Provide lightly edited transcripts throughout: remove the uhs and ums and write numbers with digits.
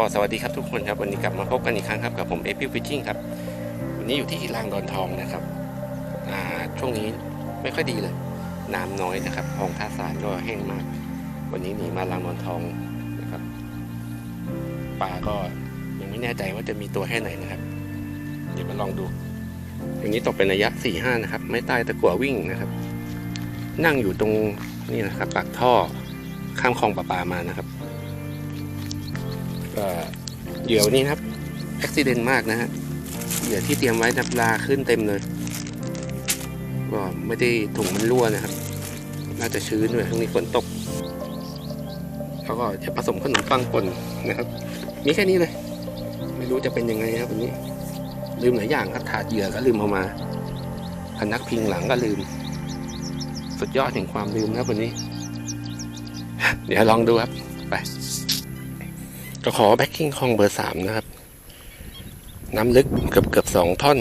ก็สวัสดีครับทุกคนครับวันนี้กลับมาพบกันอีกครั้งครับกับผมเอพิฟิชชิ่งครับวันนี้อยู่ที่รางดอนทองนะครับช่วงนี้ไม่ค่อยดีเลยน้ำน้อยนะครับคลองท่าสารก็แห้งมากวันนี้หนีมารางดอนทองนะครับปลาก็ยังไม่แน่ใจว่าจะมีตัวแค่ไหนนะครับเดี๋ยวมาลองดูวันนี้ตกเป็นระยะ 4-5 นะครับไม่ตายตะกั่ววิ่งนะครับนั่งอยู่ตรงนี่นะครับปากท่อข้ามคลองประปามานะครับเหยื่อวันนี้ครับอุบิเหตุมากนะฮะเหยื่อที่เตรียมไว้นับลาขึ้นเต็มเลยก็ไม่ได้ถุงมันรั่วนะครับน่าจะชื้นด้วยช่วงนี้ฝนตกแล้วก็จะผสมขนมปังป่นนะครับมีแค่นี้เลยไม่รู้จะเป็นยังไงครับวันนี้ลืมหลายอย่างครับถาดเหยื่อก็ลืมเอามาพนักพิงหลังก็ลืมสุดยอดแห่งความลืมนะวันนี้เดี๋ยวลองดูครับไปจะขอแบ็คกิ้งคลองเบอร์ 3นะครับน้ำลึกเกือบ2 ท่อน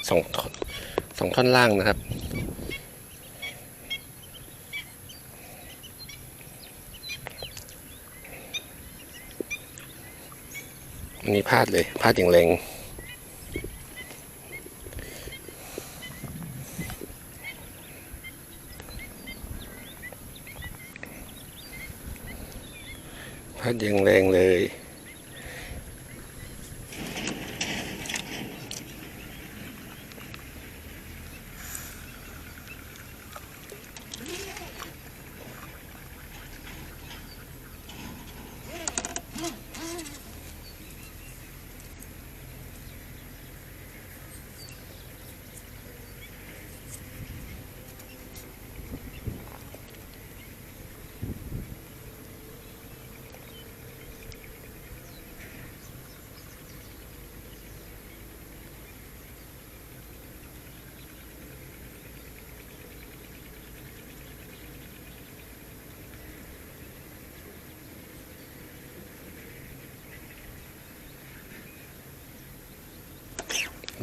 2 ท่อนล่างนะครับอันนี้พลาดเลยพลาดอย่างแรงพลาดอย่างแรงเลย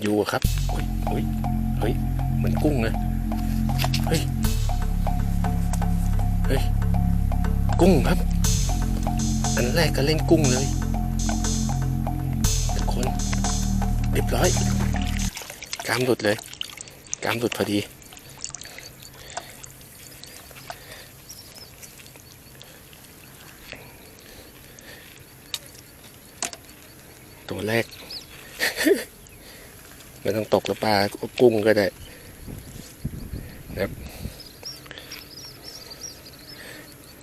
อยู่ครับเฮ้ยเหมือนกุ้งเลยเฮ้ยกุ้งครับอันแรกก็เล่นกุ้งเลยทุกคนเรียบร้อยกามหลุดเลยกามหลุดพอดีตัวแรก ไม่ต้องตกแล้วปลากุ้งก็ได้นะครับ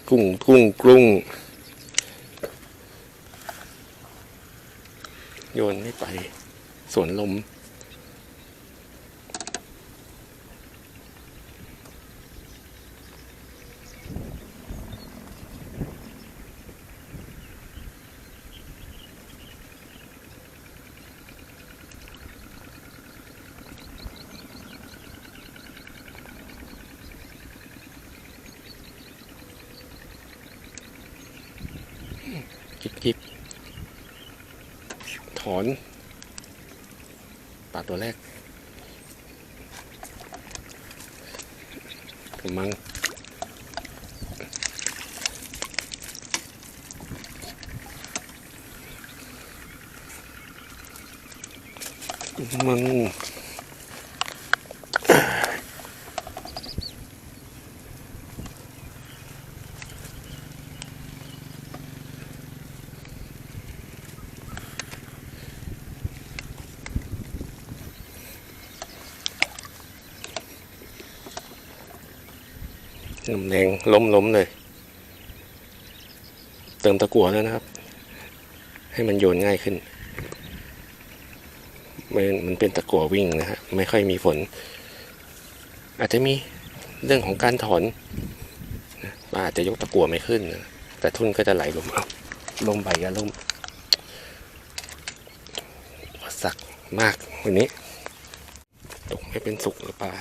กุ้งโยนไม่ไปสวนลมกิบถอนปลาตัวแรกกำมังมันน้ำแรงล้มเลยเติมตะกั่วแล้วนะครับให้มันโยนง่ายขึ้นมันเป็นตะกั่ววิ่งนะฮะไม่ค่อยมีฝนอาจจะมีเรื่องของการถอนอาจจะยกตะกั่วไม่ขึ้นนะแต่ทุ่นก็จะไหลลมใบก็ล่มสักมากวันนี้ตกไม่เป็นสุกหรือเปล่า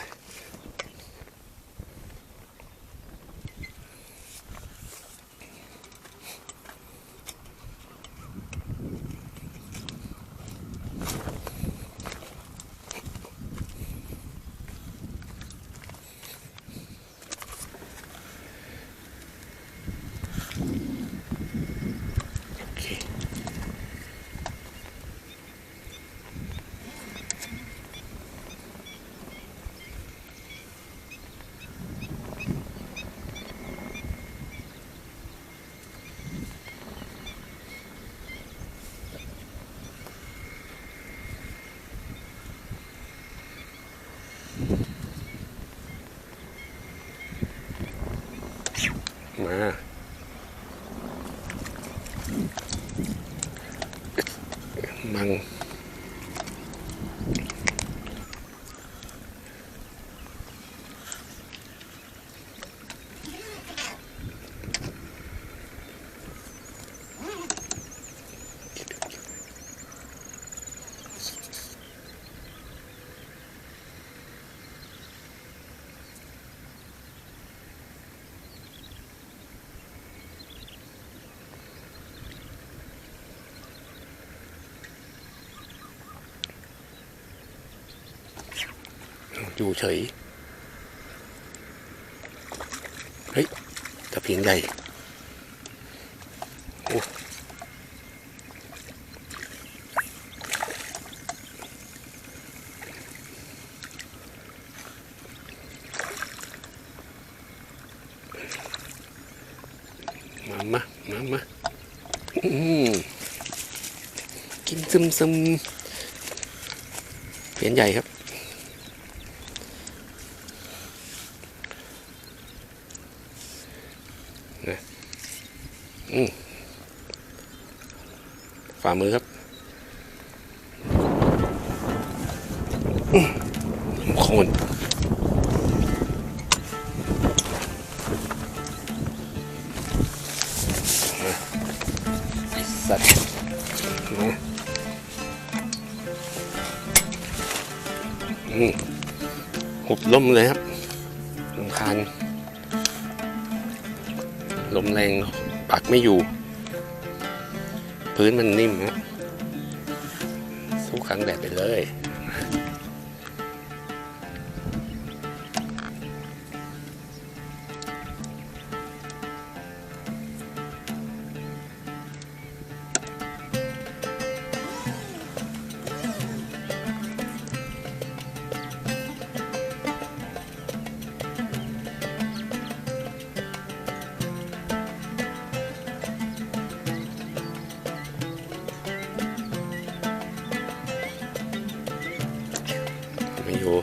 โอเค มามังอยู่เฉยเฮ้ยตะเพียนใหญ่โอ้มากินซึมเพียนใหญ่ครับฝ่ามือครับโคนสัตว์หุบล่มเลยครับรำคาญลมแรงปักไม่อยู่พื้นมันนิ่มนะสู้กลางแดดไปเลยไม่อยู่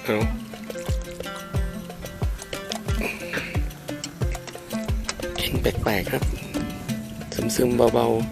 เอากินแปลกๆครับซึมๆเบาๆ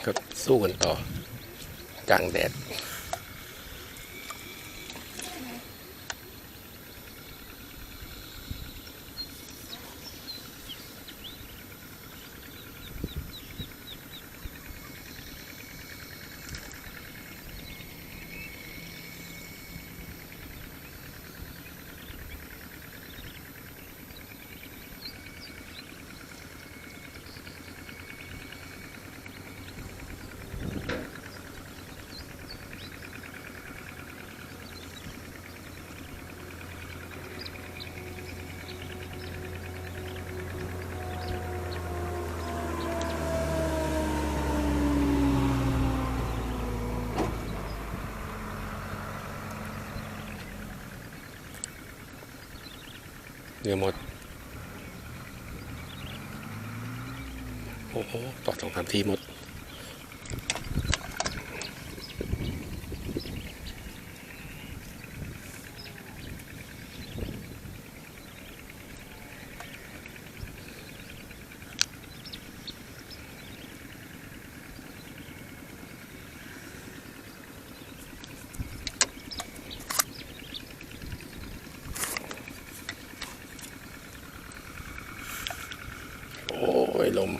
ก็สู้กันต่อกลางแดด เหยื่อหมดโอ้โหตอด2-3 ทีหมดโอ้ยลม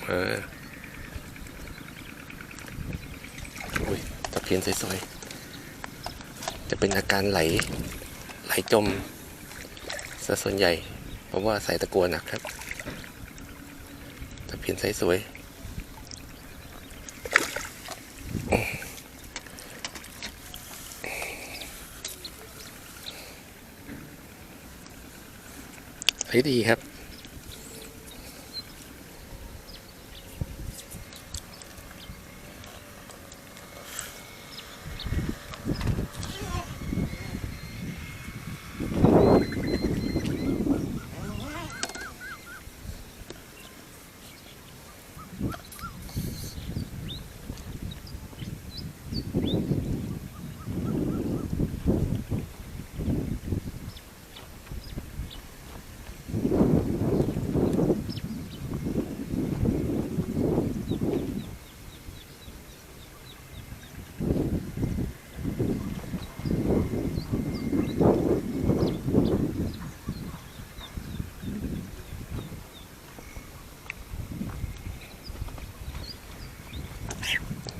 อุ้ยตะเพียนสวยๆจะเป็นอาการไหลจมซะส่วนใหญ่เพราะว่าใส่ตะกั่วหนักครับตะเพียนสวยใช้ดีครับ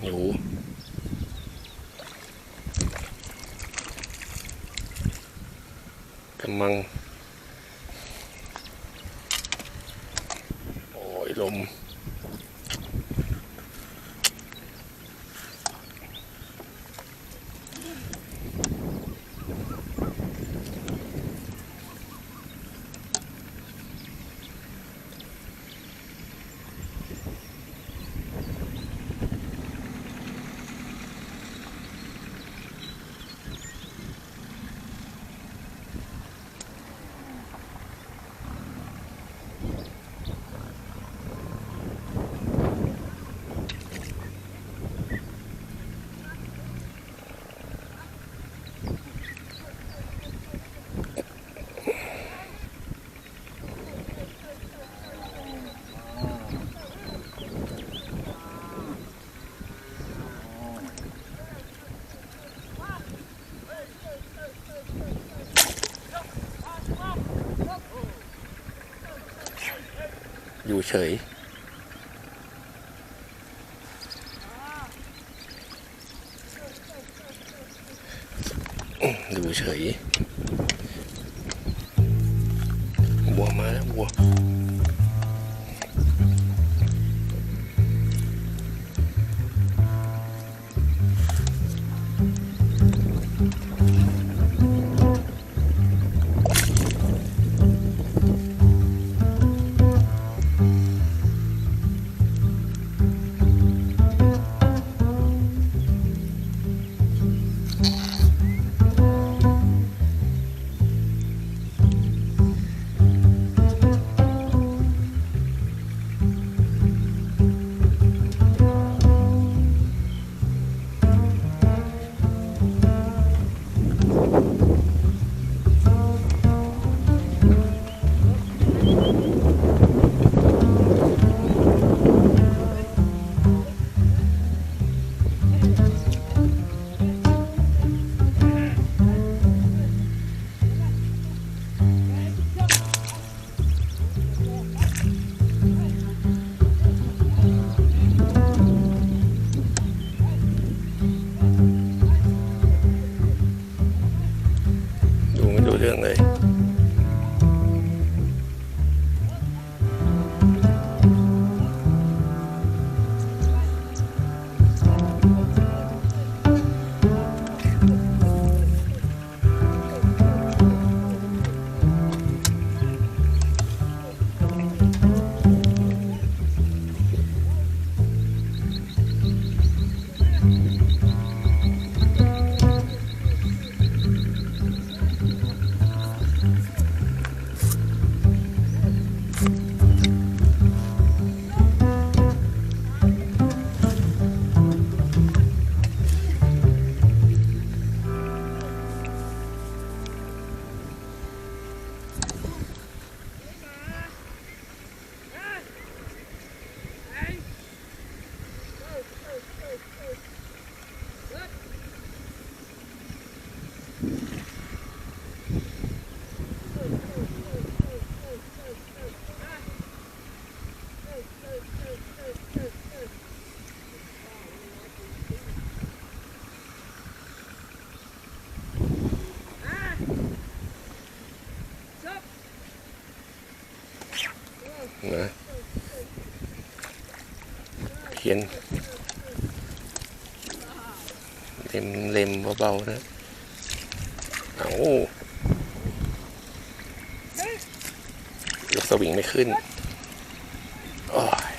อยู่กำลังโอ้ยลมอยู่เฉยดูเฉยวัวมาแล้ววัว รื่องเลยนะเขียนเล็มเบาๆนะเอายกสวิงไม่ขึ้นโอ้ย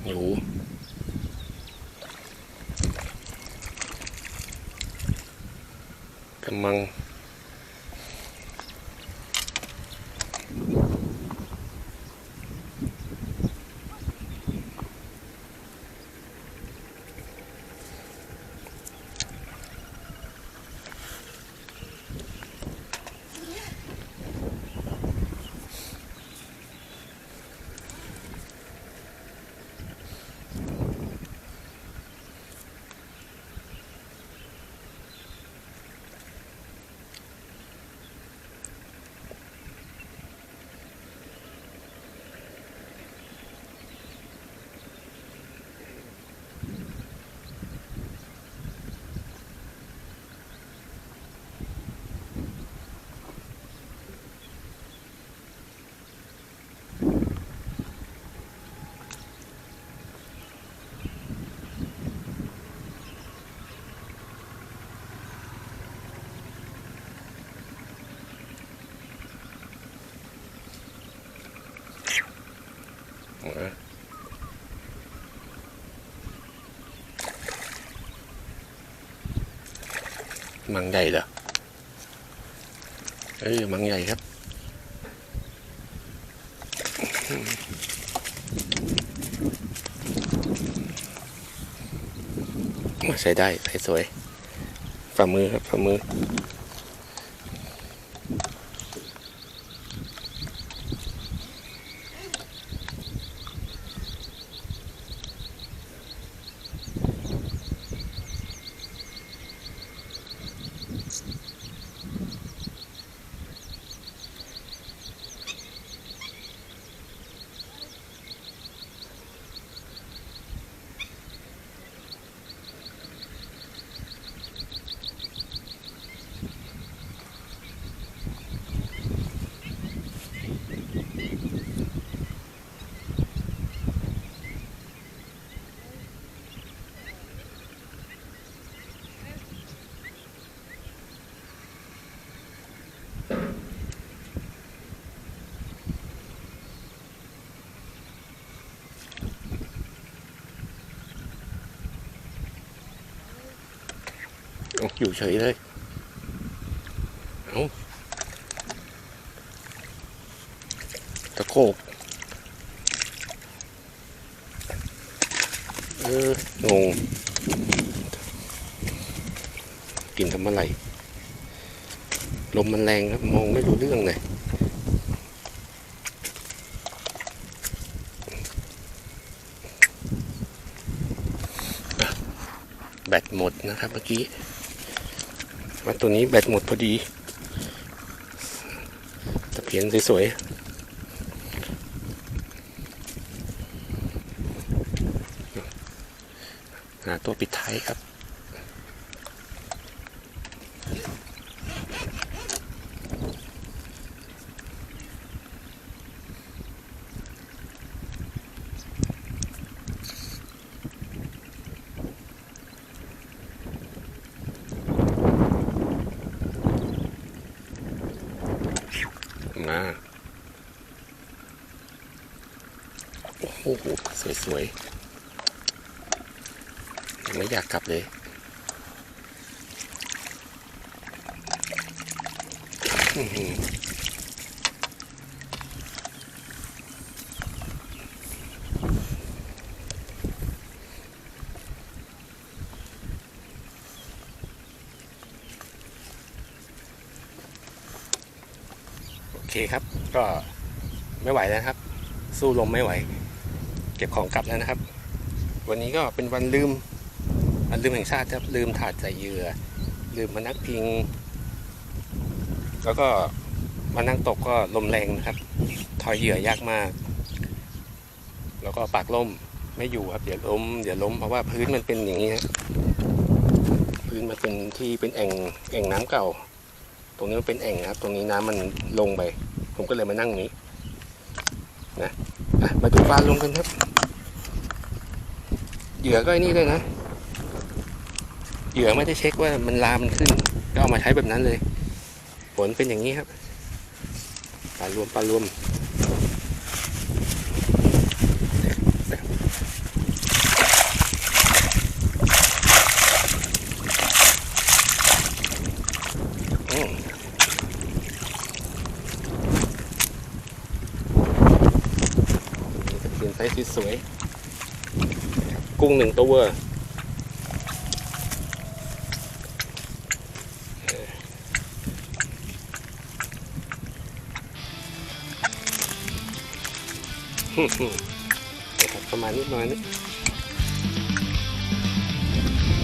อยู่กำลังมังใหญ่เหรอมังใหญ่ครับใช้ได้ใช้สวยฝ่ามือครับฝ่ามือ อยู่เฉยเลยเอาตะโขกงงกินทำอะไรลมมันแรงครับมองไม่รู้เรื่องเลยแบตหมดนะครับเมื่อกี้ว่าตัวนี้แบตหมดพอดีตะเพียนสวยๆหาตัวปิดท้ายครับมาโอ้โหสวยๆไม่อยากกลับเลยโอเคครับก็ไม่ไหวแล้วครับสู้ลมไม่ไหวเก็บของกลับแล้วนะครับวันนี้ก็เป็นวันลืมแห่งชาติครับลืมถาดใส่เหยื่อลืมมานักพิงแล้วก็มานั่งตกก็ลมแรงนะครับทอยเหยื่อยากมากแล้วก็ปากล่มไม่อยู่ครับเดี๋ยวล้มเพราะว่าพื้นมันเป็นอย่างนี้นะพื้นมันเป็นที่เป็นแอ่งน้ำเก่าตรงนี้มันเป็นแอ่งนะครับตรงนี้น้ำมันลงไปผมก็เลยมานั่งนี้นะมาดูปลาลงกันครับเหยื่อก็ไอ้นี่ด้วยนะเหยื่อไม่ได้เช็คว่ามันลามันขึ้นก็เอามาใช้แบบนั้นเลยผลเป็นอย่างนี้ครับปลารวมเป็นไซส์สวยกุ้ง1 ตัวประมาณนิดหน่อยนึง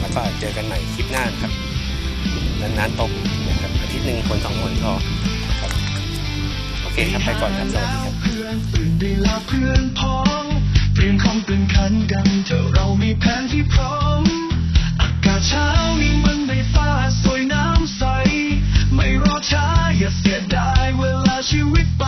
แล้วก็เจอกันใหม่คลิปหน้าครับนานๆตกนะครับอาทิตย์หนึ่งคน2 คนพอครับโอเคครับไปก่อนครับสวัสดีครับตื่นได้แล้วเพื่อนพ้องเตรียมคำเตือนขันกันเถอะเรามีแผนที่พร้อมอากาศเช้านี้มันได้ฟ้าสวยน้ำใสไม่รอช้าอย่าเสียดายเวลาชีวิตไป